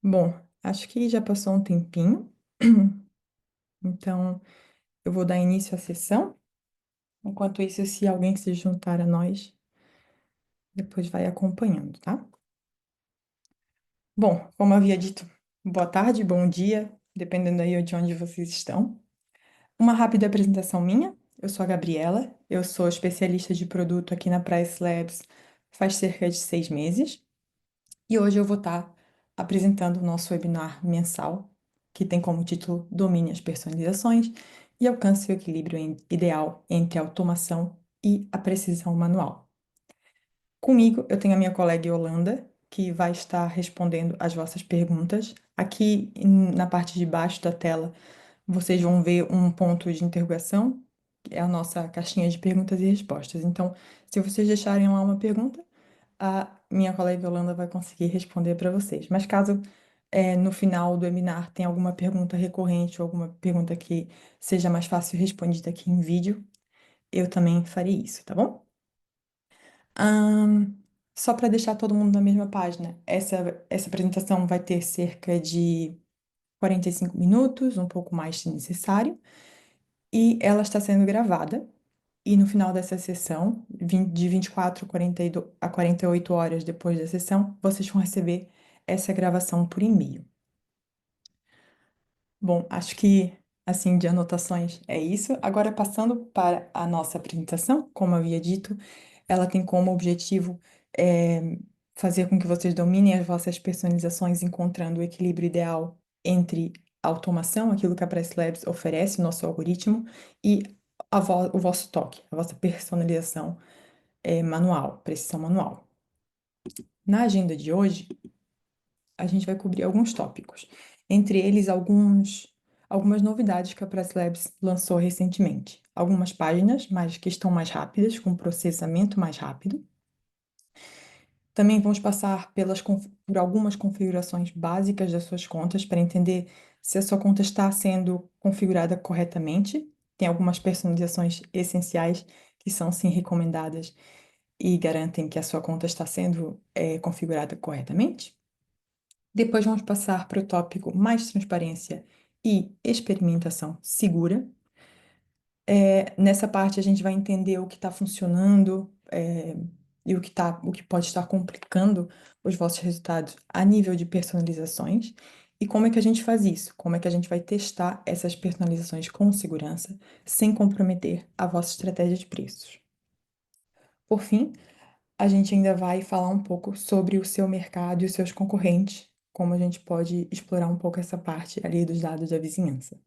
Bom, acho que já passou um tempinho, então eu vou dar início à sessão. Enquanto isso, se alguém se juntar a nós, depois vai acompanhando, tá? Bom, como eu havia dito, boa tarde, bom dia, dependendo aí de onde vocês estão. Uma rápida apresentação minha. Eu sou a Gabriela, eu sou especialista de produto aqui na Price Labs faz cerca de 6 meses. E hoje eu vou estar apresentando o nosso webinar mensal, que tem como título Domine as personalizações e alcance o equilíbrio ideal entre a automação e a precisão manual. Comigo, eu tenho a minha colega Yolanda, que vai estar respondendo as vossas perguntas. Aqui na parte de baixo da tela, vocês vão ver um ponto de interrogação, que é a nossa caixinha de perguntas e respostas. Então, se vocês deixarem lá uma pergunta, a minha colega Yolanda vai conseguir responder para vocês. Mas caso no final do webinar tenha alguma pergunta recorrente ou alguma pergunta que seja mais fácil respondida aqui em vídeo, eu também farei isso, tá bom? Ahn, Só para deixar todo mundo na mesma página, essa apresentação vai ter cerca de 45 minutos, um pouco mais se necessário, e ela está sendo gravada. E no final dessa sessão, de 24 a 48 horas depois da sessão, vocês vão receber essa gravação por e-mail. Bom, acho que, assim, de anotações é isso. Agora, passando para a nossa apresentação, como eu havia dito, ela tem como objetivo fazer com que vocês dominem as vossas personalizações, encontrando o equilíbrio ideal entre a automação, aquilo que a Price Labs oferece, o nosso algoritmo, e o vosso toque, a vossa personalização manual, precisão manual. Na agenda de hoje, a gente vai cobrir alguns tópicos, entre eles algumas novidades que a Press Labs lançou recentemente. Algumas páginas que estão mais rápidas, com processamento mais rápido. Também vamos passar por algumas configurações básicas das suas contas para entender se a sua conta está sendo configurada corretamente. Tem algumas personalizações essenciais que são sim recomendadas e garantem que a sua conta está sendo configurada corretamente. Depois vamos passar para o tópico mais transparência e experimentação segura. Nessa parte a gente vai entender o que está funcionando, e o que pode estar complicando os vossos resultados a nível de personalizações. E como é que a gente faz isso? Como é que a gente vai testar essas personalizações com segurança, sem comprometer a vossa estratégia de preços. Por fim, a gente ainda vai falar um pouco sobre o seu mercado e os seus concorrentes, como a gente pode explorar um pouco essa parte ali dos dados da vizinhança.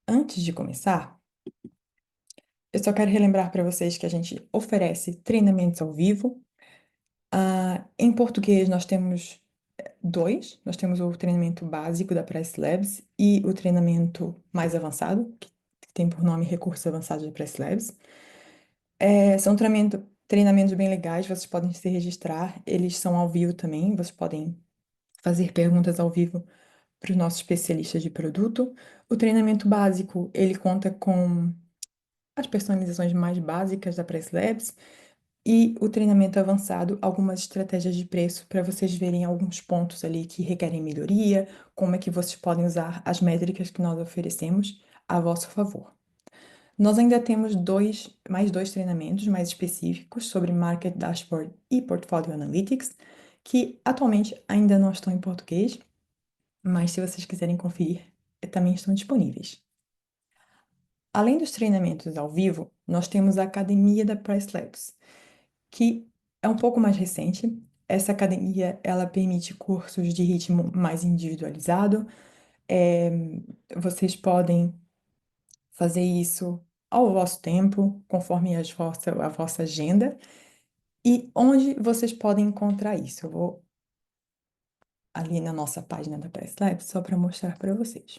Antes de começar, eu só quero relembrar para vocês que a gente oferece treinamentos ao vivo. Em português, nós temos dois. Nós temos o treinamento básico da Price Labs e o treinamento mais avançado, que tem por nome Recursos Avançados da Price Labs. São treinamentos bem legais, vocês podem se registrar. Eles são ao vivo também, vocês podem fazer perguntas ao vivo para os nossos especialistas de produto. O treinamento básico, ele conta com as personalizações mais básicas da Price Labs e o treinamento avançado, algumas estratégias de preço para vocês verem alguns pontos ali que requerem melhoria, como é que vocês podem usar as métricas que nós oferecemos a vosso favor. Nós ainda temos mais dois treinamentos mais específicos sobre Market Dashboard e Portfolio Analytics, que atualmente ainda não estão em português, mas se vocês quiserem conferir, também estão disponíveis. Além dos treinamentos ao vivo, nós temos a Academia da Price Labs, que é um pouco mais recente. Essa academia, ela permite cursos de ritmo mais individualizado. É, Vocês podem fazer isso ao vosso tempo, conforme a vossa agenda. E onde vocês podem encontrar isso? Eu vou ali na nossa página da Price Labs só para mostrar para vocês.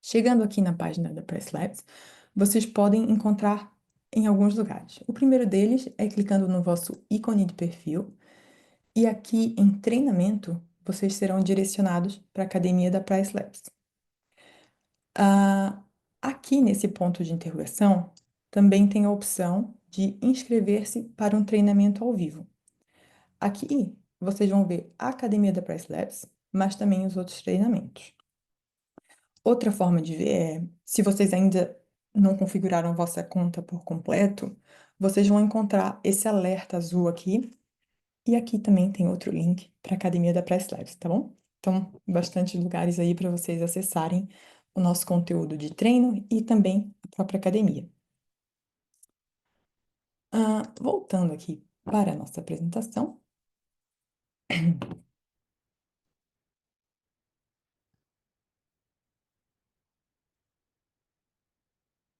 Chegando aqui na página da Press Labs, vocês podem encontrar em alguns lugares. O primeiro deles é clicando no vosso ícone de perfil e aqui em treinamento vocês serão direcionados para a academia da Price Labs. Aqui nesse ponto de interrogação também tem a opção de inscrever-se para um treinamento ao vivo. Aqui vocês vão ver a academia da Price Labs mas também os outros treinamentos. Outra forma de ver é, se vocês ainda não configuraram a vossa conta por completo, vocês vão encontrar esse alerta azul aqui, e aqui também tem outro link para a Academia da Press Labs, tá bom? Então, bastante lugares aí para vocês acessarem o nosso conteúdo de treino e também a própria academia. Voltando aqui para a nossa apresentação.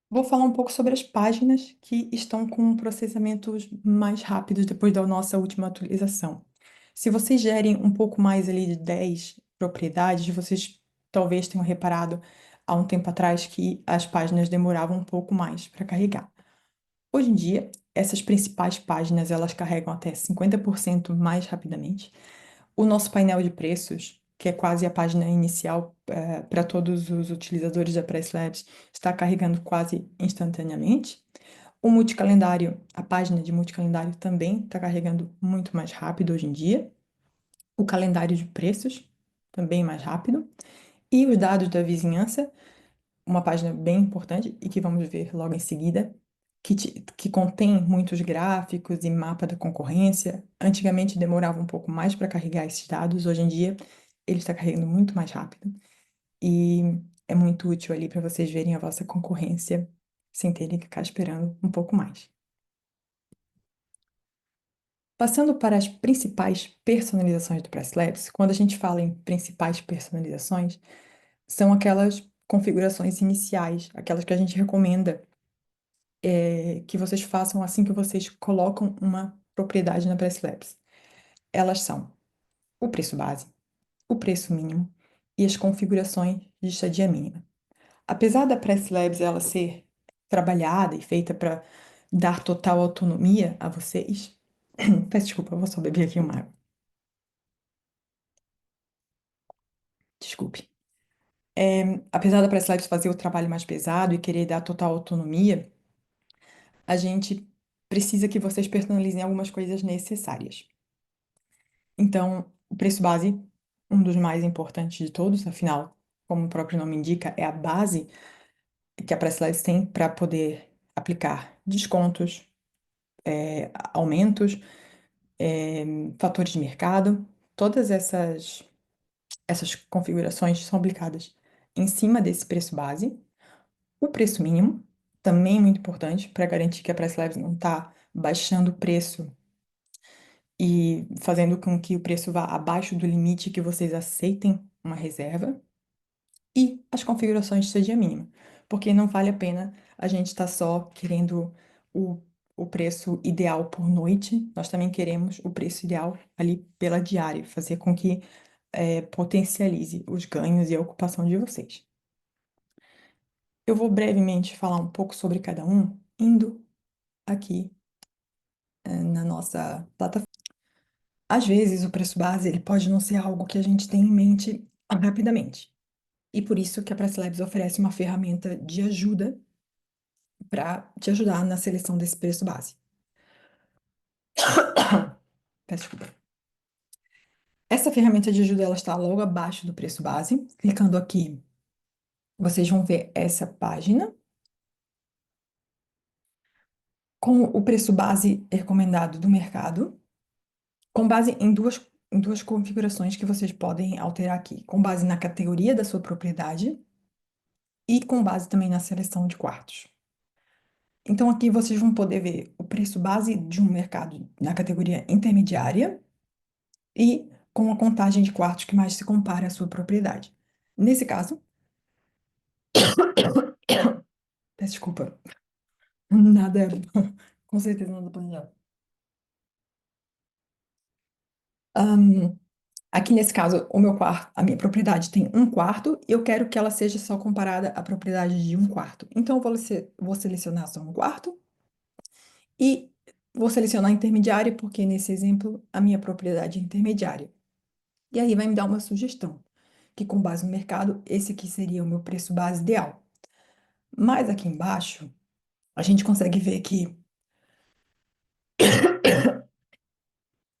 Vou falar um pouco sobre as páginas que estão com processamentos mais rápidos depois da nossa última atualização. Se vocês gerem um pouco mais ali de 10 propriedades, vocês talvez tenham reparado há um tempo atrás que as páginas demoravam um pouco mais para carregar. Hoje em dia, essas principais páginas elas carregam até 50% mais rapidamente. O nosso painel de preços, que é quase a página inicial para todos os utilizadores da Press Labs, está carregando quase instantaneamente. O multicalendário, a página de multicalendário também está carregando muito mais rápido hoje em dia. O calendário de preços, também mais rápido. E os dados da vizinhança, uma página bem importante e que vamos ver logo em seguida, que contém muitos gráficos e mapa da concorrência. Antigamente demorava um pouco mais para carregar esses dados, hoje em dia ele está carregando muito mais rápido e é muito útil ali para vocês verem a vossa concorrência sem terem que ficar esperando um pouco mais. Passando para as principais personalizações do Press Labs, quando a gente fala em principais personalizações, são aquelas configurações iniciais, aquelas que a gente recomenda que vocês façam assim que vocês colocam uma propriedade na Press Labs. Elas são o preço base, o preço mínimo e as configurações de estadia mínima. Apesar da Press Labs ela ser trabalhada e feita para dar total autonomia a vocês, peço desculpa, eu vou só beber aqui uma água. Desculpe. Apesar da Press Labs fazer o trabalho mais pesado e querer dar total autonomia, a gente precisa que vocês personalizem algumas coisas necessárias. Então, o preço base, um dos mais importantes de todos, afinal, como o próprio nome indica, é a base que a Presslides tem para poder aplicar descontos, aumentos, fatores de mercado. Todas essas configurações são aplicadas em cima desse preço base. O preço mínimo, também muito importante, para garantir que a Presslides não está baixando o preço e fazendo com que o preço vá abaixo do limite que vocês aceitem uma reserva. E as configurações de estadia mínima, porque não vale a pena a gente estar só querendo o, o preço ideal por noite, nós também queremos o preço ideal ali pela diária, fazer com que potencialize os ganhos e a ocupação de vocês. Eu vou brevemente falar um pouco sobre cada um, indo aqui na nossa plataforma. Às vezes, o preço base ele pode não ser algo que a gente tem em mente rapidamente. E por isso que a Press Labs oferece uma ferramenta de ajuda para te ajudar na seleção desse preço base. Peço desculpa. Essa ferramenta de ajuda ela está logo abaixo do preço base. Clicando aqui, vocês vão ver essa página com o preço base recomendado do mercado, com base em duas configurações que vocês podem alterar aqui, com base na categoria da sua propriedade e com base também na seleção de quartos. Então aqui vocês vão poder ver o preço base de um mercado na categoria intermediária e com a contagem de quartos que mais se compara à sua propriedade. Nesse caso, peço desculpa, nada é com certeza nada planejado. Ahn, Aqui nesse caso, o meu quarto, a minha propriedade tem um quarto e eu quero que ela seja só comparada à propriedade de um quarto. Então, eu vou selecionar só um quarto e vou selecionar intermediário, porque nesse exemplo a minha propriedade é intermediária. E aí vai me dar uma sugestão, que com base no mercado, esse aqui seria o meu preço base ideal. Mas aqui embaixo, a gente consegue ver que,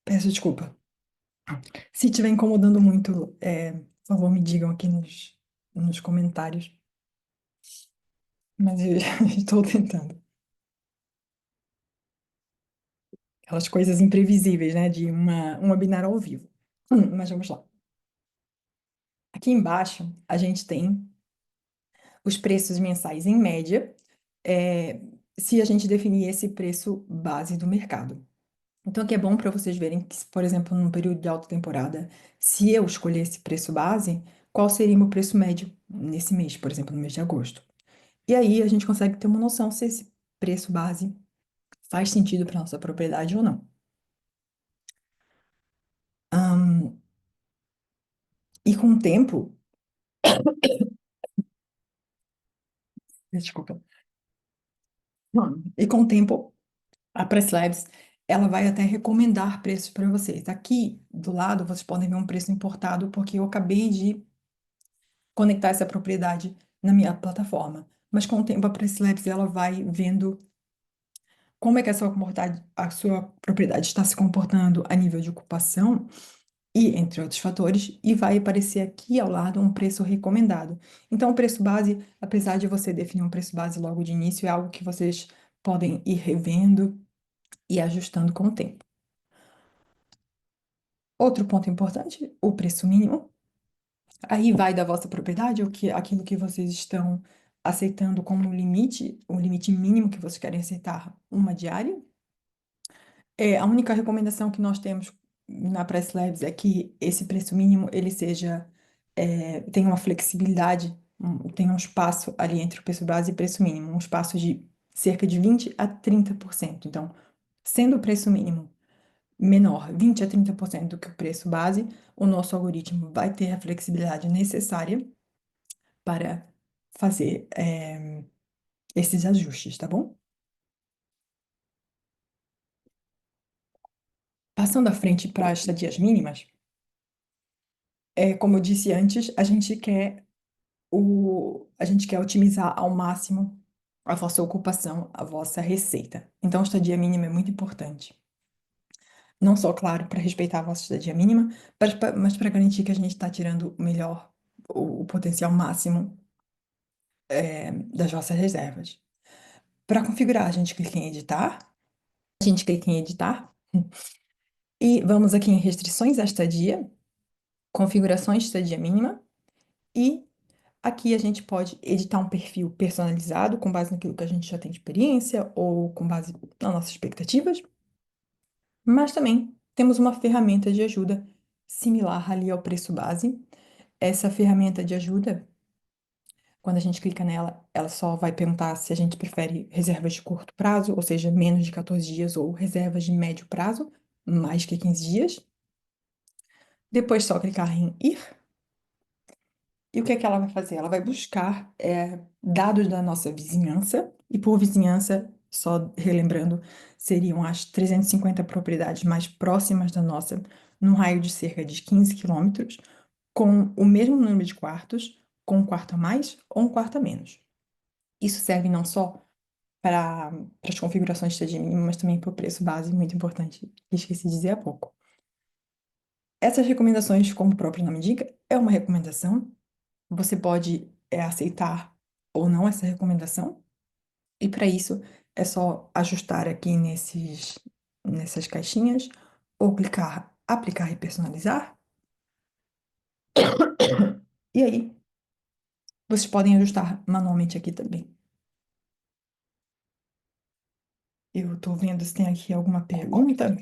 peço desculpa, Se estiver incomodando muito, por favor, me digam aqui nos comentários. Mas eu já estou tentando. Aquelas coisas imprevisíveis, né? De um webinar ao vivo. Mas vamos lá. Aqui embaixo, a gente tem os preços mensais em média, é, se a gente definir esse preço base do mercado. Então, aqui é bom para vocês verem que, por exemplo, num período de alta temporada, se eu escolher esse preço base, qual seria o meu preço médio nesse mês, por exemplo, no mês de agosto. E aí a gente consegue ter uma noção se esse preço base faz sentido para nossa propriedade ou não. Ahn, e com o tempo, desculpa, e com o tempo, a Press Labs, ela vai até recomendar preços para vocês. Aqui do lado, vocês podem ver um preço importado, porque eu acabei de conectar essa propriedade na minha plataforma. Mas com o tempo, a Press Labs, ela vai vendo como é que a sua propriedade está se comportando a nível de ocupação e entre outros fatores, e vai aparecer aqui ao lado um preço recomendado. Então, o preço base, apesar de você definir um preço base logo de início, é algo que vocês podem ir revendo e ajustando com o tempo. Outro ponto importante, o preço mínimo. Aí vai da vossa propriedade, aquilo que vocês estão aceitando como limite, o limite mínimo que vocês querem aceitar, uma diária. A única recomendação que nós temos na Press Labs é que esse preço mínimo ele tenha uma flexibilidade, tenha um espaço ali entre o preço base e preço mínimo, um espaço de cerca de 20 a 30%. Então, sendo o preço mínimo menor, 20 a 30% do que o preço base, o nosso algoritmo vai ter a flexibilidade necessária para fazer esses ajustes, tá bom? Passando à frente para as estadias mínimas, como eu disse antes, a gente quer otimizar ao máximo a vossa ocupação, a vossa receita. Então, a estadia mínima é muito importante. Não só, claro, para respeitar a vossa estadia mínima, mas para garantir que a gente está tirando o melhor, o potencial máximo, das vossas reservas. Para configurar, a gente clica em editar, a gente clica em editar, e vamos aqui em restrições à estadia, configurações de estadia mínima, e aqui a gente pode editar um perfil personalizado com base naquilo que a gente já tem de experiência ou com base nas nossas expectativas, mas também temos uma ferramenta de ajuda similar ali ao preço base. Essa ferramenta de ajuda, quando a gente clica nela, ela só vai perguntar se a gente prefere reservas de curto prazo, ou seja, menos de 14 dias, ou reservas de médio prazo, mais que 15 dias. Depois só clicar em ir. E o que é que ela vai fazer? Ela vai buscar dados da nossa vizinhança, e por vizinhança, só relembrando, seriam as 350 propriedades mais próximas da nossa, num raio de cerca de 15 quilômetros, com o mesmo número de quartos, com um quarto a mais ou um quarto a menos. Isso serve não só para as configurações de estadia mínima, mas também para o preço base, muito importante, que esqueci de dizer há pouco. Essas recomendações, como o próprio nome indica, é uma recomendação. Você pode aceitar ou não essa recomendação, e para isso é só ajustar aqui nessas caixinhas, ou clicar aplicar e personalizar, e aí vocês podem ajustar manualmente aqui também. Eu estou vendo se tem aqui alguma pergunta,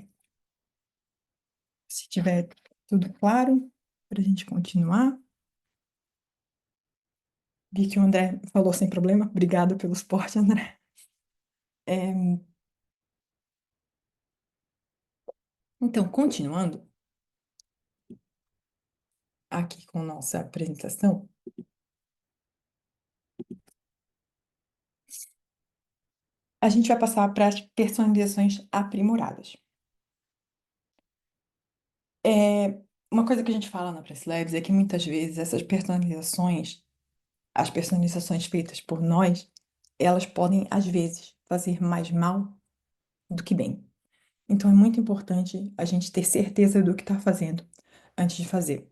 se tiver tudo claro, para a gente continuar. Vi que o André falou sem problema, obrigada pelo suporte, André. É, então, continuando aqui com nossa apresentação, a gente vai passar para as personalizações aprimoradas. Uma coisa que a gente fala na Press Labs é que muitas vezes as personalizações feitas por nós, elas podem, às vezes, fazer mais mal do que bem. Então, é muito importante a gente ter certeza do que está fazendo antes de fazer.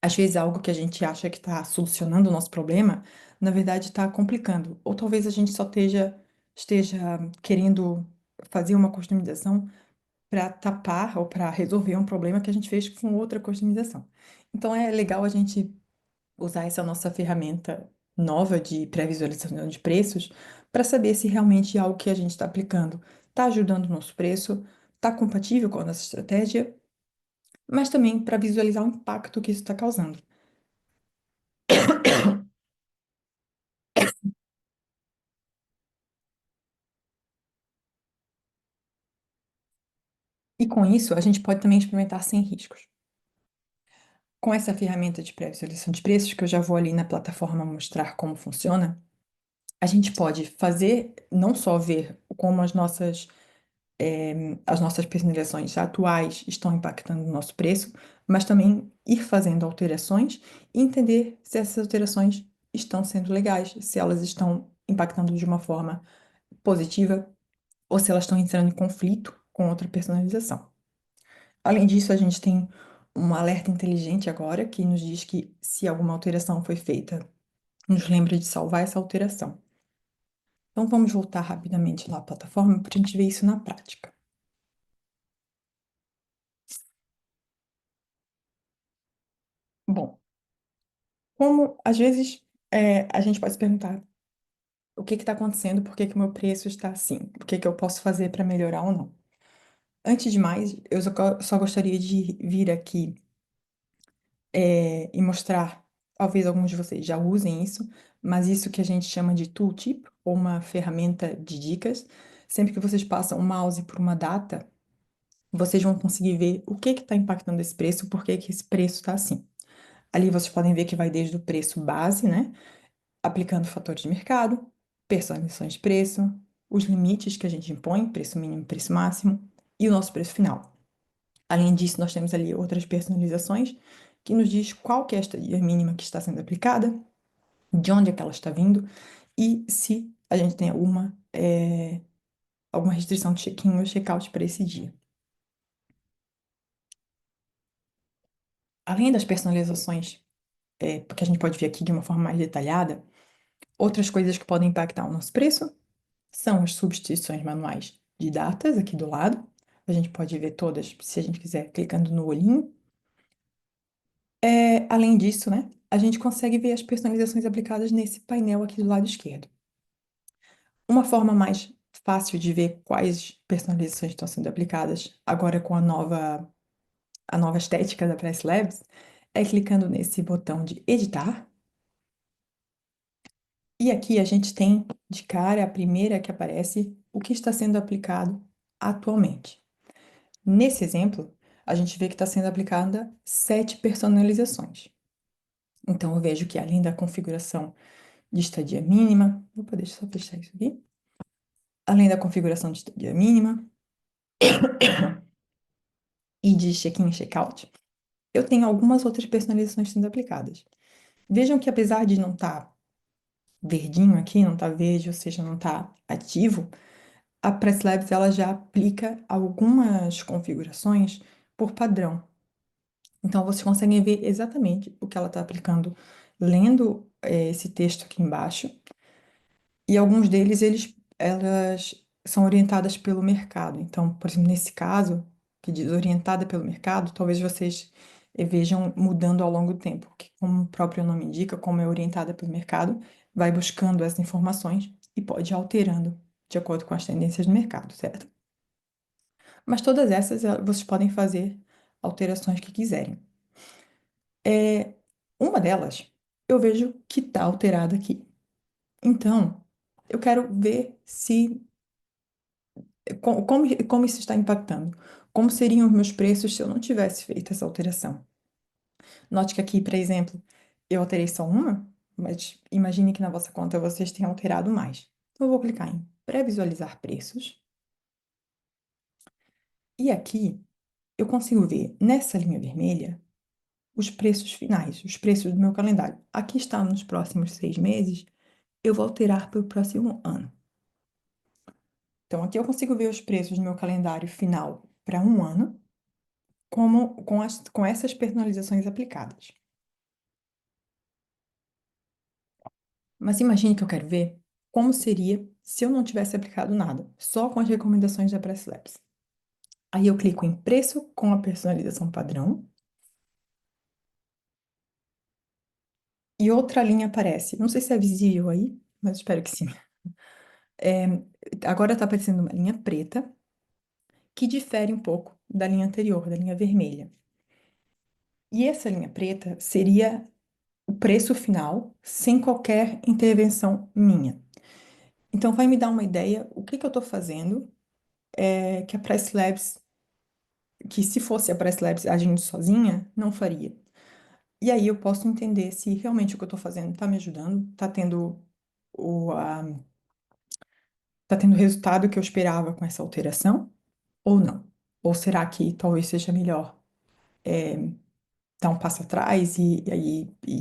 Às vezes, algo que a gente acha que está solucionando o nosso problema, na verdade está complicando. Ou talvez a gente só esteja querendo fazer uma customização para tapar ou para resolver um problema que a gente fez com outra customização. Então, é legal a gente usar essa nossa ferramenta nova de pré-visualização de preços para saber se realmente algo que a gente está aplicando está ajudando o nosso preço, está compatível com a nossa estratégia, mas também para visualizar o impacto que isso está causando. E com isso, a gente pode também experimentar sem riscos. Com essa ferramenta de pré-visualização de preços, que eu já vou ali na plataforma mostrar como funciona, a gente pode fazer, não só ver como as nossas personalizações atuais estão impactando o nosso preço, mas também ir fazendo alterações e entender se essas alterações estão sendo legais, se elas estão impactando de uma forma positiva ou se elas estão entrando em conflito com outra personalização. Além disso, a gente tem um alerta inteligente agora que nos diz que se alguma alteração foi feita, nos lembra de salvar essa alteração. Então vamos voltar rapidamente lá à plataforma para a gente ver isso na prática. Bom, como às vezes a gente pode se perguntar o que está acontecendo, por que que o meu preço está assim, o que que eu posso fazer para melhorar ou não. Antes de mais, eu só gostaria de vir aqui e mostrar, talvez alguns de vocês já usem isso, mas isso que a gente chama de tooltip, ou uma ferramenta de dicas, sempre que vocês passam o mouse por uma data, vocês vão conseguir ver o que está impactando esse preço, por que que esse preço está assim. Ali vocês podem ver que vai desde o preço base, né? Aplicando fatores de mercado, personalizações de preço, os limites que a gente impõe, preço mínimo, preço máximo, e o nosso preço final. Além disso, nós temos ali outras personalizações que nos diz qual que é a estadia mínima que está sendo aplicada, de onde é que ela está vindo e se a gente tem alguma restrição de check-in ou check-out para esse dia. Além das personalizações, porque a gente pode ver aqui de uma forma mais detalhada, outras coisas que podem impactar o nosso preço são as substituições manuais de datas aqui do lado. A gente pode ver todas, se a gente quiser, clicando no olhinho. Além disso, né, a gente consegue ver as personalizações aplicadas nesse painel aqui do lado esquerdo. Uma forma mais fácil de ver quais personalizações estão sendo aplicadas agora com a nova estética da Press Labs é clicando nesse botão de editar. E aqui a gente tem de cara a primeira que aparece o que está sendo aplicado atualmente. Nesse exemplo, a gente vê que está sendo aplicada 7 personalizações. Então, eu vejo que além da configuração de estadia mínima, opa, deixa eu só fechar isso aqui. Além da configuração de estadia mínima e de check-in e check-out, eu tenho algumas outras personalizações sendo aplicadas. Vejam que apesar de não estar verdinho aqui, não estar verde, ou seja, não estar ativo, a Press Labs ela já aplica algumas configurações por padrão. Então, vocês conseguem ver exatamente o que ela está aplicando lendo esse texto aqui embaixo. E alguns deles, elas são orientadas pelo mercado. Então, por exemplo, nesse caso, que diz orientada pelo mercado, talvez vocês vejam mudando ao longo do tempo, que como o próprio nome indica, como é orientada pelo mercado, vai buscando essas informações e pode ir alterando de acordo com as tendências do mercado, certo? Mas todas essas vocês podem fazer alterações que quiserem. É, uma delas, eu vejo que está alterada aqui. Então, eu quero ver se como isso está impactando. Como seriam os meus preços se eu não tivesse feito essa alteração? Note que aqui, por exemplo, eu alterei só uma, mas imagine que na vossa conta vocês tenham alterado mais. Então, eu vou clicar em pré-visualizar preços. E aqui eu consigo ver nessa linha vermelha os preços finais, os preços do meu calendário. Aqui está nos próximos 6 meses, eu vou alterar para o próximo ano. Então, aqui eu consigo ver os preços do meu calendário final para um ano com essas personalizações aplicadas. Mas imagine que eu quero ver como seria se eu não tivesse aplicado nada, só com as recomendações da Press Labs. Aí eu clico em preço com a personalização padrão e outra linha aparece. Não sei se é visível aí, mas espero que sim. É, agora está aparecendo uma linha preta que difere um pouco da linha anterior, da linha vermelha. E essa linha preta seria o preço final sem qualquer intervenção minha. Então vai me dar uma ideia o que que eu estou fazendo que a Press Labs, que se fosse a Press Labs agindo sozinha, não faria. E aí eu posso entender se realmente o que eu estou fazendo está me ajudando, o, a, tá tendo o resultado que eu esperava com essa alteração, ou não. Ou será que talvez seja melhor dar um passo atrás e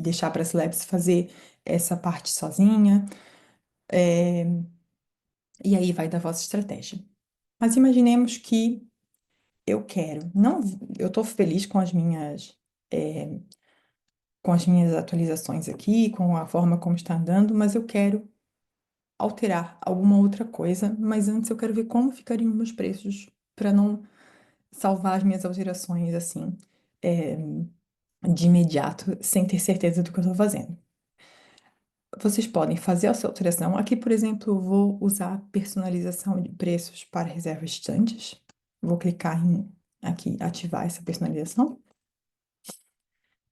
deixar para as labs fazer essa parte sozinha? E aí vai da vossa estratégia. Mas imaginemos que eu quero, não, eu estou feliz é, com as minhas atualizações aqui, com a forma como está andando, mas eu quero alterar alguma outra coisa, mas antes eu quero ver como ficariam meus preços para não salvar as minhas alterações assim, é, de imediato, sem ter certeza do que eu estou fazendo. Vocês podem fazer a sua alteração. Aqui, por exemplo, eu vou usar personalização de preços para reservas estantes. Vou clicar em aqui, ativar essa personalização.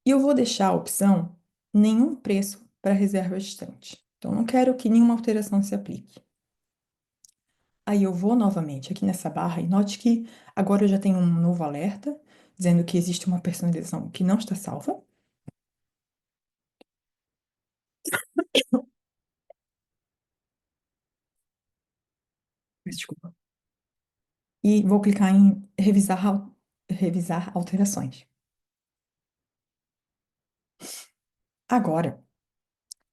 E eu vou deixar a opção nenhum preço para reserva estante. Então, não quero que nenhuma alteração se aplique. Aí eu vou novamente aqui nessa barra e note que agora eu já tenho um novo alerta dizendo que existe uma personalização que não está salva. Desculpa. E vou clicar em revisar alterações. Agora,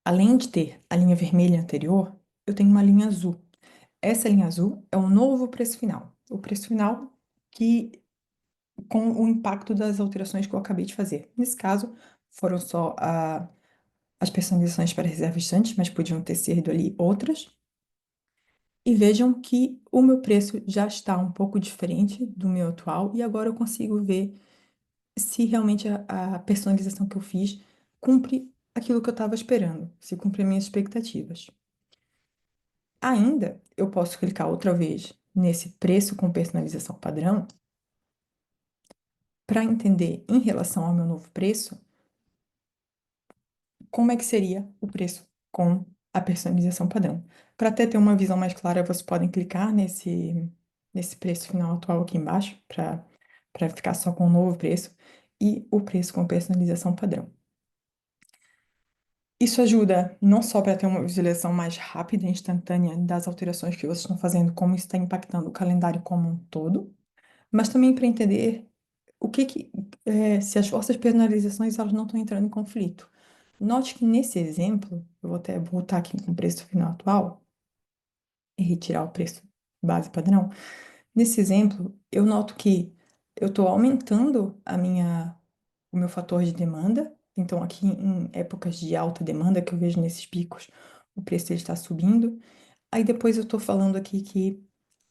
além de ter a linha vermelha anterior, eu tenho uma linha azul. Essa linha azul é o novo preço final. O preço final que com o impacto das alterações que eu acabei de fazer. Nesse caso, foram só as personalizações para reservas estantes, mas podiam ter sido ali outras. E vejam que o meu preço já está um pouco diferente do meu atual, e agora eu consigo ver se realmente a personalização que eu fiz cumpre aquilo que eu estava esperando, se cumpre as minhas expectativas. Ainda, eu posso clicar outra vez nesse preço com personalização padrão para entender em relação ao meu novo preço como é que seria o preço com a personalização padrão. Para até ter uma visão mais clara, vocês podem clicar nesse preço final atual aqui embaixo, para ficar só com o novo preço, e o preço com personalização padrão. Isso ajuda não só para ter uma visualização mais rápida e instantânea das alterações que vocês estão fazendo, como isso está impactando o calendário como um todo, mas também para entender se as vossas personalizações elas não estão entrando em conflito. Note que nesse exemplo, eu vou até voltar aqui com o preço final atual e retirar o preço base padrão. Nesse exemplo, eu noto que eu estou aumentando o meu fator de demanda. Então, aqui em épocas de alta demanda, que eu vejo nesses picos, o preço ele está subindo. Aí depois eu estou falando aqui que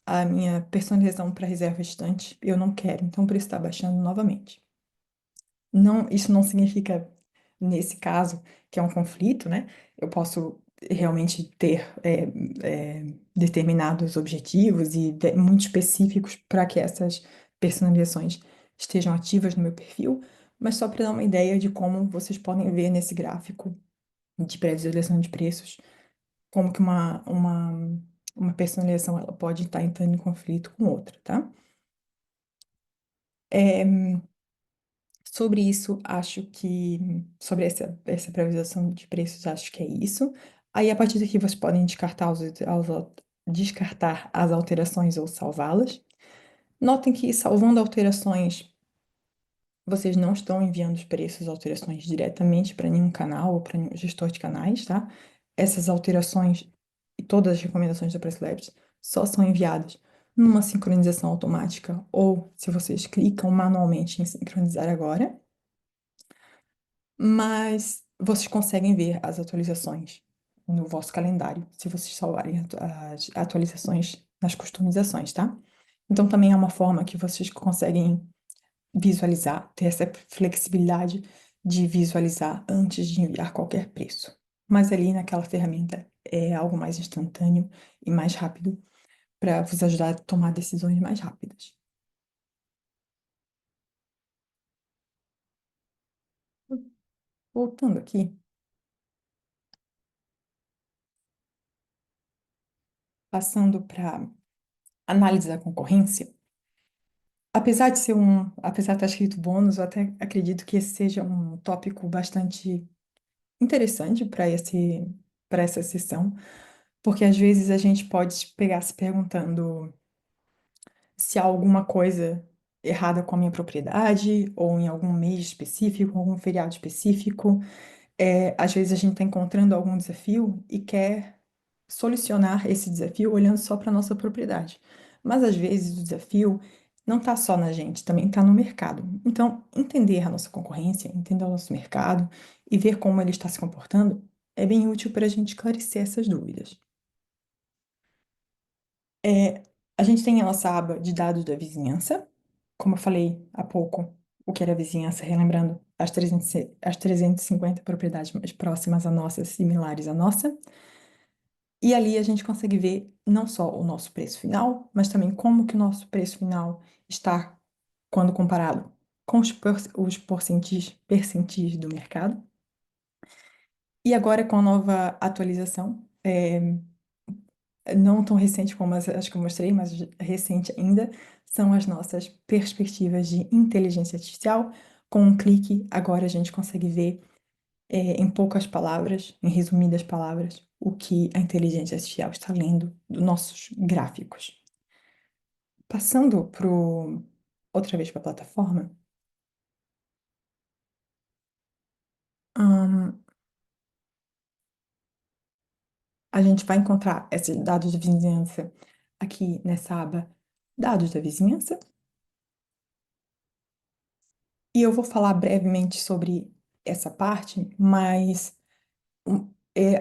a minha personalização para reserva estante eu não quero, então o preço está baixando novamente. Não, isso não significa, nesse caso, que é um conflito, né? Eu posso realmente ter determinados objetivos muito específicos para que essas personalizações estejam ativas no meu perfil, mas só para dar uma ideia de como vocês podem ver nesse gráfico de pré-visualização de preços, como que uma personalização ela pode estar entrando em conflito com outra, tá? É, Sobre isso, acho que. Sobre essa priorização de preços, acho que é isso. Aí, a partir daqui, vocês podem descartar as alterações ou salvá-las. Notem que, salvando alterações, vocês não estão enviando os preços, alterações diretamente para nenhum canal ou para nenhum gestor de canais, tá? Essas alterações e todas as recomendações da Press Labs só são enviadas numa sincronização automática ou se vocês clicam manualmente em sincronizar agora, mas vocês conseguem ver as atualizações no vosso calendário, se vocês salvarem as atualizações nas customizações, tá? Então também é uma forma que vocês conseguem visualizar, ter essa flexibilidade de visualizar antes de enviar qualquer preço. Mas ali naquela ferramenta é algo mais instantâneo e mais rápido para vos ajudar a tomar decisões mais rápidas. Voltando aqui, passando para análise da concorrência, apesar de estar escrito bônus, eu até acredito que esse seja um tópico bastante interessante para essa sessão, porque às vezes a gente pode pegar se perguntando se há alguma coisa errada com a minha propriedade, ou em algum mês específico, algum feriado específico. Às vezes a gente está encontrando algum desafio e quer solucionar esse desafio olhando só para a nossa propriedade. Mas às vezes o desafio não está só na gente, também está no mercado. Então, entender a nossa concorrência, entender o nosso mercado e ver como ele está se comportando é bem útil para a gente esclarecer essas dúvidas. É, a gente tem a nossa aba de dados da vizinhança, como eu falei há pouco, o que era vizinhança, relembrando as 350 propriedades mais próximas à nossa, similares à nossa. E ali a gente consegue ver não só o nosso preço final, mas também como que o nosso preço final está quando comparado com os percentis do mercado. E agora com a nova atualização, não tão recente como as que eu mostrei, mas recente ainda, são as nossas perspectivas de inteligência artificial. Com um clique, agora a gente consegue ver, em poucas palavras, em resumidas palavras, o que a inteligência artificial está lendo dos nossos gráficos. Passando outra vez para a plataforma, hum, a gente vai encontrar esses dados de vizinhança aqui nessa aba Dados da Vizinhança. E eu vou falar brevemente sobre essa parte, mas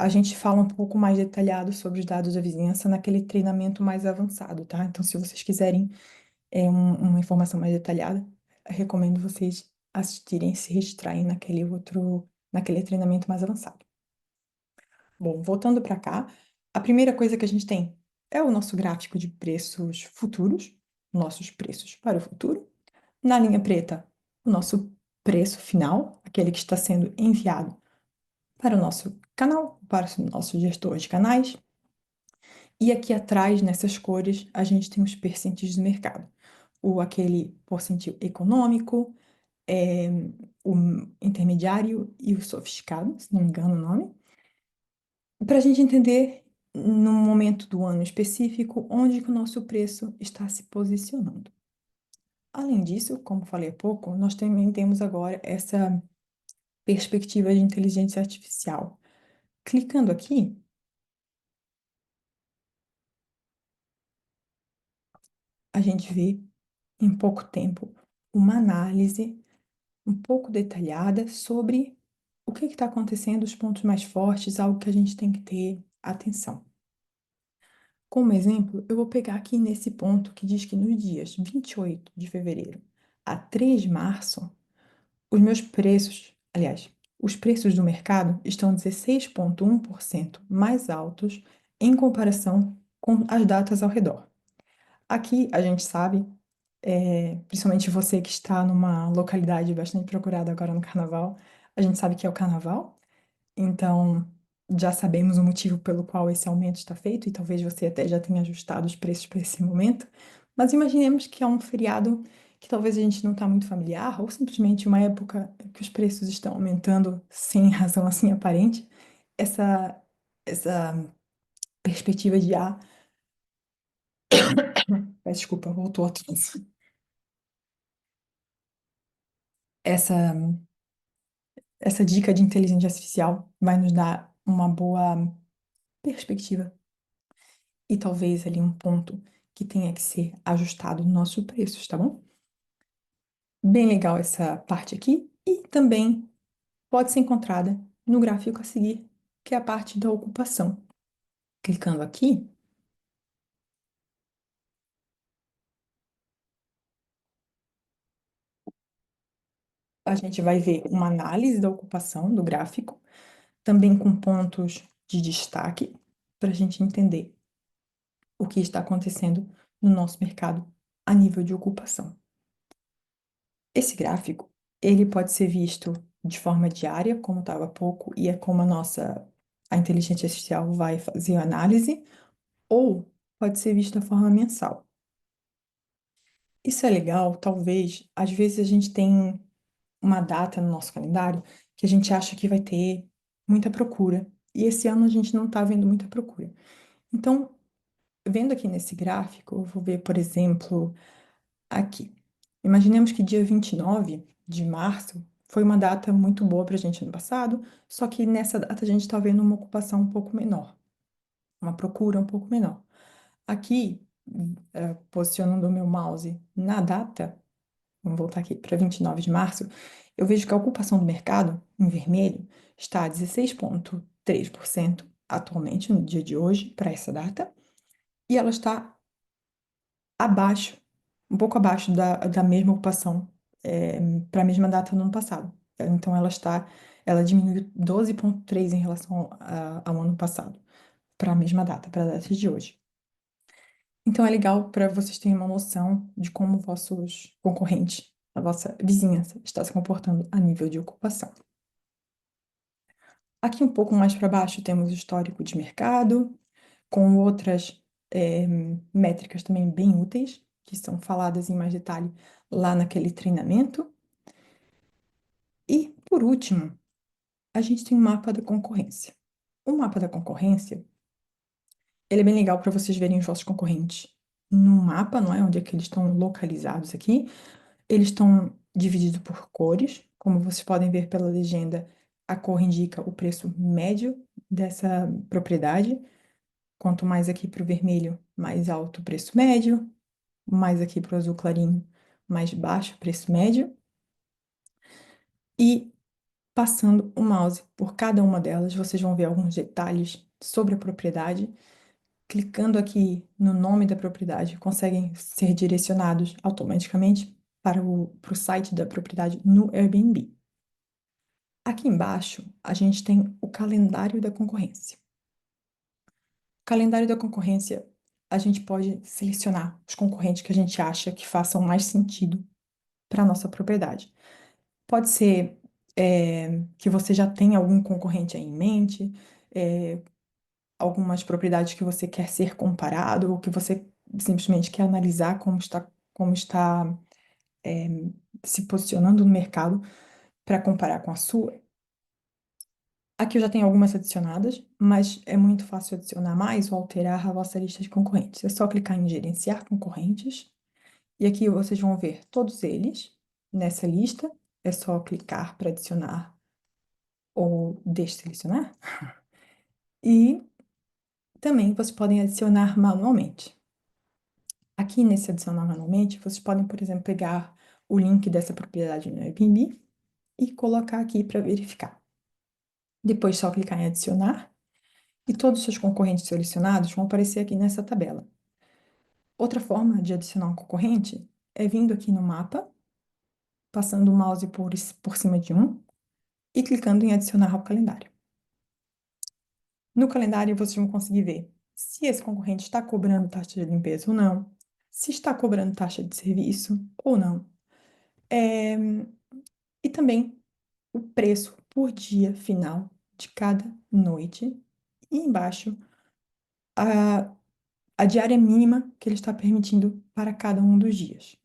a gente fala um pouco mais detalhado sobre os dados da vizinhança naquele treinamento mais avançado, tá? Então, se vocês quiserem uma informação mais detalhada, eu recomendo vocês assistirem e se registrarem naquele treinamento mais avançado. Bom, voltando para cá, a primeira coisa que a gente tem é o nosso gráfico de preços futuros, nossos preços para o futuro. Na linha preta, o nosso preço final, aquele que está sendo enviado para o nosso canal, para o nosso gestor de canais. E aqui atrás, nessas cores, a gente tem os percentis do mercado. Aquele percentil econômico, é, o intermediário e o sofisticado, se não me engano o nome, para a gente entender, num momento do ano específico, onde que o nosso preço está se posicionando. Além disso, como falei há pouco, nós também temos agora essa perspectiva de inteligência artificial. Clicando aqui, a gente vê em pouco tempo uma análise um pouco detalhada sobre o que está acontecendo, os pontos mais fortes, algo que a gente tem que ter atenção. Como exemplo, eu vou pegar aqui nesse ponto que diz que nos dias 28 de fevereiro a 3 de março, os meus preços, aliás, os preços do mercado estão 16,1% mais altos em comparação com as datas ao redor. Aqui a gente sabe, principalmente você que está numa localidade bastante procurada agora no carnaval, a gente sabe que é o carnaval, então já sabemos o motivo pelo qual esse aumento está feito e talvez você até já tenha ajustado os preços para esse momento, mas imaginemos que é um feriado que talvez a gente não está muito familiar ou simplesmente uma época que os preços estão aumentando sem razão assim aparente. Essa perspectiva de peço desculpa, voltou a tosse. Essa Essa dica de inteligência artificial vai nos dar uma boa perspectiva e talvez ali um ponto que tenha que ser ajustado no nosso preço, tá bom? Bem legal essa parte aqui. E também pode ser encontrada no gráfico a seguir, que é a parte da ocupação. Clicando aqui, a gente vai ver uma análise da ocupação do gráfico, também com pontos de destaque, para a gente entender o que está acontecendo no nosso mercado a nível de ocupação. Esse gráfico, ele pode ser visto de forma diária, como estava há pouco, e é como a inteligência artificial vai fazer a análise, ou pode ser visto da forma mensal. Isso é legal, talvez, às vezes a gente tem uma data no nosso calendário que a gente acha que vai ter muita procura, e esse ano a gente não está vendo muita procura. Então, vendo aqui nesse gráfico, eu vou ver, por exemplo, aqui. Imaginemos que dia 29 de março foi uma data muito boa para a gente ano passado, só que nessa data a gente está vendo uma ocupação um pouco menor, uma procura um pouco menor. Aqui, posicionando o meu mouse na data, vamos voltar aqui para 29 de março, eu vejo que a ocupação do mercado, em vermelho, está a 16,3% atualmente, no dia de hoje, para essa data, e ela está abaixo, um pouco abaixo da mesma ocupação para a mesma data no ano passado. Então, ela diminuiu 12,3 em relação ao ano passado, para a mesma data, para a data de hoje. Então, é legal para vocês terem uma noção de como vossos concorrentes, a vossa vizinhança, está se comportando a nível de ocupação. Aqui um pouco mais para baixo temos o histórico de mercado, com outras eh, métricas também bem úteis, que são faladas em mais detalhe lá naquele treinamento. E, por último, a gente tem o mapa da concorrência. O mapa da concorrência, ele é bem legal para vocês verem os vossos concorrentes no mapa, não é? Onde é que eles estão localizados aqui. Eles estão divididos por cores, como vocês podem ver pela legenda, a cor indica o preço médio dessa propriedade. Quanto mais aqui para o vermelho, mais alto o preço médio, mais aqui para o azul clarinho, mais baixo o preço médio. E passando o mouse por cada uma delas, vocês vão ver alguns detalhes sobre a propriedade. Clicando aqui no nome da propriedade, conseguem ser direcionados automaticamente para o site da propriedade no Airbnb. Aqui embaixo, a gente tem o calendário da concorrência. O calendário da concorrência, a gente pode selecionar os concorrentes que a gente acha que façam mais sentido para a nossa propriedade. Pode ser que você já tenha algum concorrente aí em mente, é, algumas propriedades que você quer ser comparado, ou que você simplesmente quer analisar como está é, se posicionando no mercado para comparar com a sua. Aqui eu já tenho algumas adicionadas, mas é muito fácil adicionar mais ou alterar a vossa lista de concorrentes. É só clicar em gerenciar concorrentes, e aqui vocês vão ver todos eles nessa lista. É só clicar para adicionar ou desselecionar. E também vocês podem adicionar manualmente. Aqui nesse adicionar manualmente, vocês podem, por exemplo, pegar o link dessa propriedade no Airbnb e colocar aqui para verificar. Depois, só clicar em adicionar e todos os seus concorrentes selecionados vão aparecer aqui nessa tabela. Outra forma de adicionar um concorrente é vindo aqui no mapa, passando o mouse por cima de um e clicando em adicionar ao calendário. No calendário, vocês vão conseguir ver se esse concorrente está cobrando taxa de limpeza ou não, se está cobrando taxa de serviço ou não. É, E também o preço por dia final de cada noite. E embaixo, a, a diária mínima que ele está permitindo para cada um dos dias.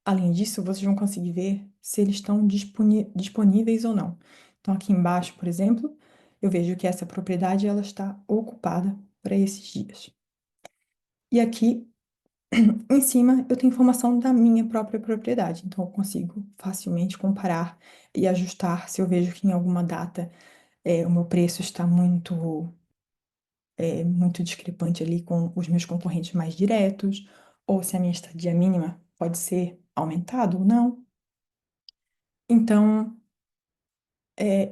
Além disso, vocês vão conseguir ver se eles estão disponíveis ou não. Então, aqui embaixo, por exemplo, eu vejo que essa propriedade ela está ocupada para esses dias. E aqui em cima eu tenho informação da minha própria propriedade, então eu consigo facilmente comparar e ajustar se eu vejo que em alguma data o meu preço está muito muito discrepante ali com os meus concorrentes mais diretos, ou se a minha estadia mínima pode ser aumentado ou não. Então,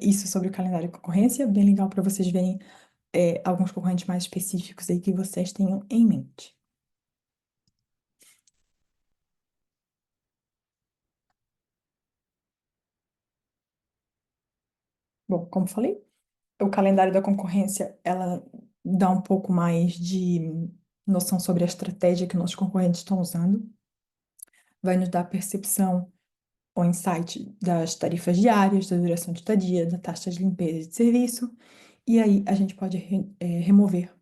isso sobre o calendário de concorrência, bem legal para vocês verem alguns concorrentes mais específicos aí que vocês tenham em mente. Bom, como falei, o calendário da concorrência, ela dá um pouco mais de noção sobre a estratégia que nossos concorrentes estão usando, vai nos dar percepção ou insight das tarifas diárias, da duração de estadia, da taxa de limpeza e de serviço, e aí a gente pode remover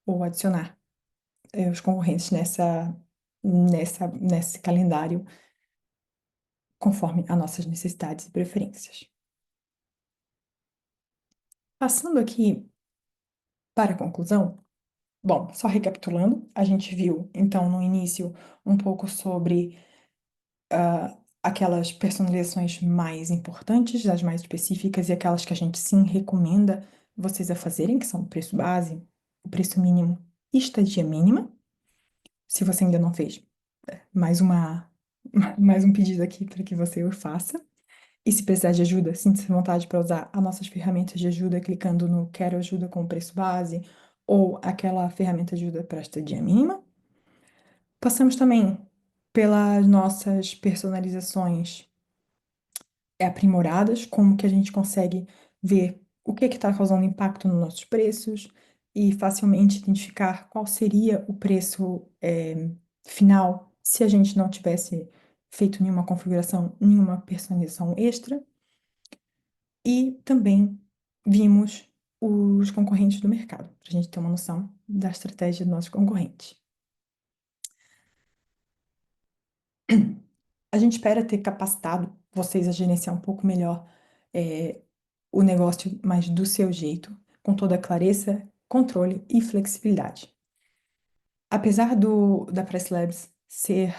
ou adicionar os concorrentes nesse calendário conforme as nossas necessidades e preferências. Passando aqui para a conclusão, bom, só recapitulando, a gente viu então no início um pouco sobre aquelas personalizações mais importantes, as mais específicas e aquelas que a gente sim recomenda vocês a fazerem, que são o preço base, o preço mínimo e estadia mínima. Se você ainda não fez, mais mais um pedido aqui para que você o faça. E se precisar de ajuda, sinta-se à vontade para usar as nossas ferramentas de ajuda clicando no Quero ajuda com o preço base ou aquela ferramenta de ajuda para a estadia mínima. Passamos também pelas nossas personalizações aprimoradas, como que a gente consegue ver o que está causando impacto nos nossos preços e facilmente identificar qual seria o preço final se a gente não tivesse feito nenhuma configuração, nenhuma personalização extra. E também vimos os concorrentes do mercado, para a gente ter uma noção da estratégia dos nossos concorrentes. A gente espera ter capacitado vocês a gerenciar um pouco melhor eh, o negócio, mas do seu jeito, com toda a clareza, controle e flexibilidade. Apesar da Press Labs ser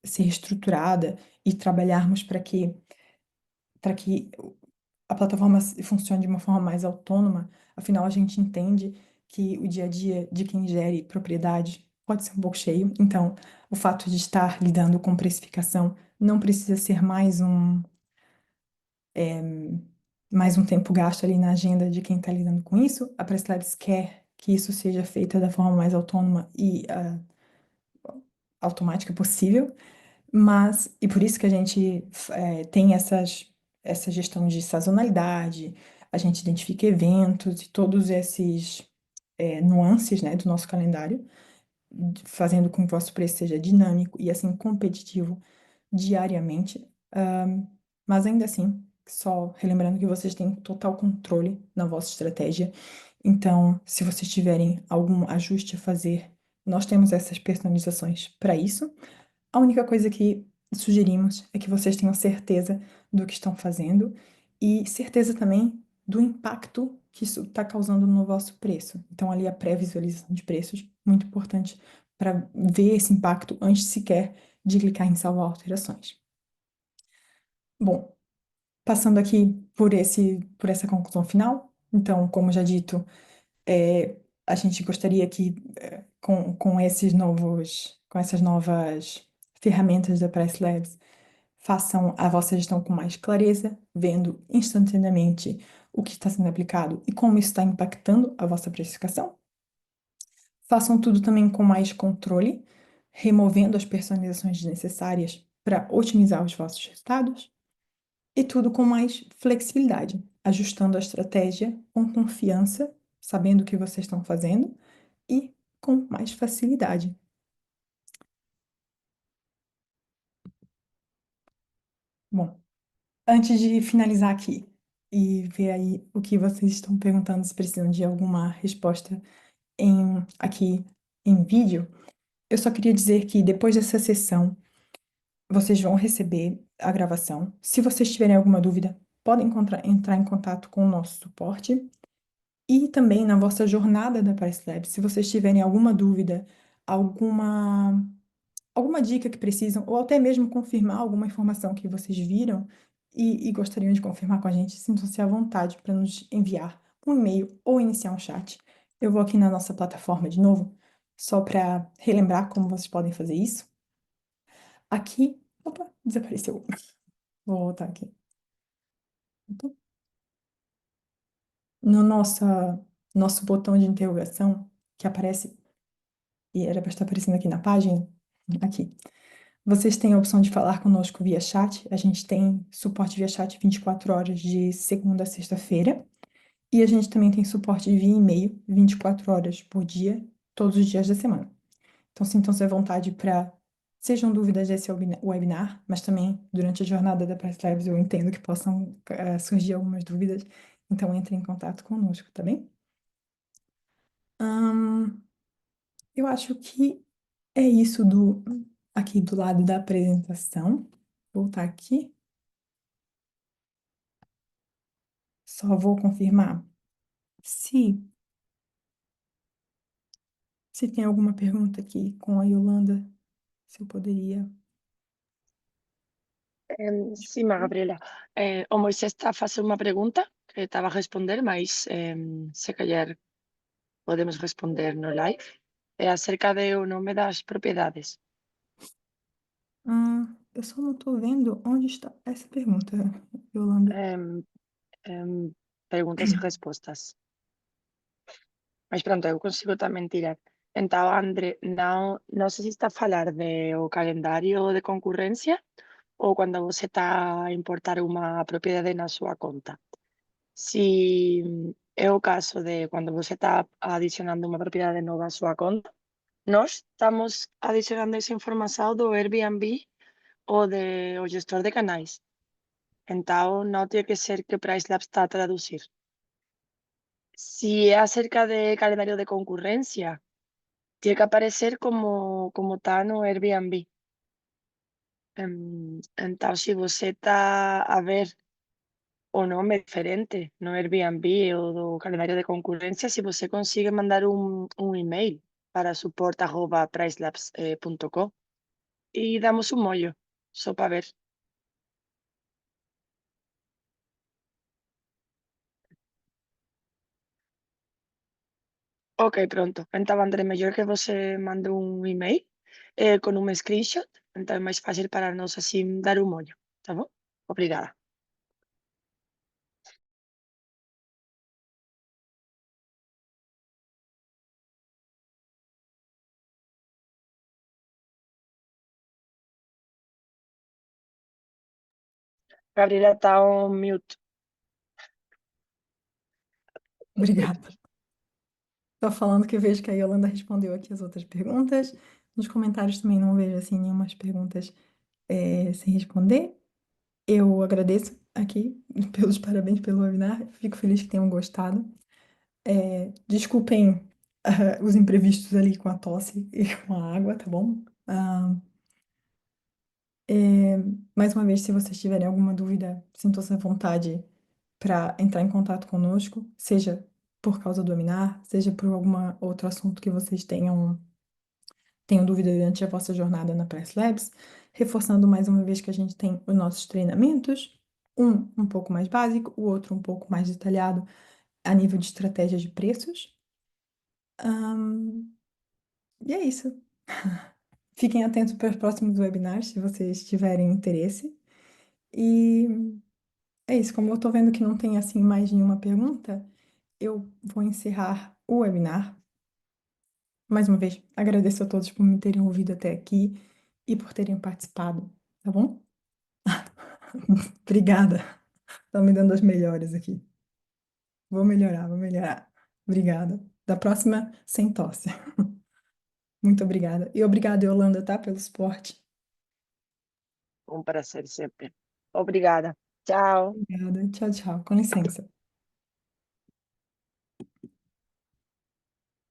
estruturada e trabalharmos para que a plataforma funcione de uma forma mais autônoma, afinal a gente entende que o dia a dia de quem gere propriedade pode ser um pouco cheio, então o fato de estar lidando com precificação não precisa ser mais um tempo gasto ali na agenda de quem está lidando com isso. A Prestlabs quer que isso seja feito da forma mais autônoma e automática possível, e por isso que a gente tem essa gestão de sazonalidade, a gente identifica eventos e todos esses nuances, né, do nosso calendário, fazendo com que o vosso preço seja dinâmico e assim competitivo diariamente. Mas ainda assim, só relembrando que vocês têm total controle na vossa estratégia. Então, se vocês tiverem algum ajuste a fazer, nós temos essas personalizações para isso. A única coisa que sugerimos é que vocês tenham certeza do que estão fazendo e certeza também do impacto que isso está causando no vosso preço. Então, ali a pré-visualização de preços, muito importante para ver esse impacto antes sequer de clicar em salvar alterações. Bom, passando aqui por essa conclusão final, então, como já dito, a gente gostaria que com essas novas ferramentas da Price Labs, façam a vossa gestão com mais clareza, vendo instantaneamente o que está sendo aplicado e como isso está impactando a vossa precificação. Façam tudo também com mais controle, removendo as personalizações desnecessárias para otimizar os vossos resultados. E tudo com mais flexibilidade, ajustando a estratégia com confiança, sabendo o que vocês estão fazendo e com mais facilidade. Bom, antes de finalizar aqui e ver aí o que vocês estão perguntando, se precisam de alguma resposta aqui em vídeo, eu só queria dizer que depois dessa sessão, vocês vão receber a gravação. Se vocês tiverem alguma dúvida, podem entrar em contato com o nosso suporte. E também na vossa jornada da Price Lab, se vocês tiverem alguma dúvida, alguma, alguma dica que precisam, ou até mesmo confirmar alguma informação que vocês viram e gostariam de confirmar com a gente, sintam-se à vontade para nos enviar um e-mail ou iniciar um chat. Eu vou aqui na nossa plataforma de novo, só para relembrar como vocês podem fazer isso. Aqui, opa, desapareceu. Vou voltar aqui. No nosso botão de interrogação, que aparece, e era para estar aparecendo aqui na página, aqui. Vocês têm a opção de falar conosco via chat. A gente tem suporte via chat 24 horas de segunda a sexta-feira. E a gente também tem suporte via e-mail 24 horas por dia, todos os dias da semana. Então, sintam-se à vontade para, sejam dúvidas desse webinar, mas também durante a jornada da Press Labs eu entendo que possam surgir algumas dúvidas. Então, entre em contato conosco, tá bem? Ahn, eu acho que é isso aqui do lado da apresentação. Vou voltar aqui. Só vou confirmar se, se tem alguma pergunta aqui com a Yolanda, se eu poderia. Sí, Gabriela. O Moisés está a facer unha pregunta que estaba a responder, mas se callar podemos responder no live. É acerca de o nome das propiedades. Eu só não estou vendo onde está essa pergunta, Yolanda. Em, Preguntas e respostas. Mas pronto, eu consigo tamén tirar. Então, André, non sei se está a falar de o calendario de concurrencia ou cando você está a importar unha propiedade na súa conta. Si é o caso de cando você está adicionando unha propiedade nova á súa conta, nós estamos adicionando esa información do Airbnb ou de o gestor de canais. Entón, non tiene que ser que PriceLab está a traducir. Si é acerca de calendario de concurrencia, tiene que aparecer como está no Airbnb. Entón, se você está a ver o nome diferente no Airbnb ou do calendario de concurrencia, se você consigue mandar un email para support@pricelabs.com e damos un ollo, só para ver. Ok, pronto. Então, André, mellor que você mande un email con un screenshot, então é máis fácil para nós así dar un ollo, tá bom? Obrigada. Gabriela está on mute. Obrigada. Estou falando que eu vejo que a Yolanda respondeu aqui as outras perguntas. Nos comentários também não vejo assim nenhumas perguntas sem responder. Eu agradeço aqui pelos parabéns pelo webinar. Fico feliz que tenham gostado. Desculpem os imprevistos ali com a tosse e com a água, tá bom? Mais uma vez, se vocês tiverem alguma dúvida, sintam-se à vontade para entrar em contato conosco, seja por causa do webinar, seja por algum outro assunto que vocês tenham dúvida durante a vossa jornada na Press Labs, reforçando mais uma vez que a gente tem os nossos treinamentos, um pouco mais básico, o outro um pouco mais detalhado a nível de estratégia de preços. E é isso. Fiquem atentos para os próximos webinars, se vocês tiverem interesse. E é isso, como eu estou vendo que não tem assim mais nenhuma pergunta, eu vou encerrar o webinar. Mais uma vez, agradeço a todos por me terem ouvido até aqui e por terem participado, tá bom? Obrigada. Estão me dando as melhores aqui. Vou melhorar, vou melhorar. Obrigada. Da próxima, sem tosse. Muito obrigada. E obrigada, Yolanda, tá, pelo suporte. Um prazer sempre. Obrigada. Tchau. Obrigada. Tchau, tchau. Com licença.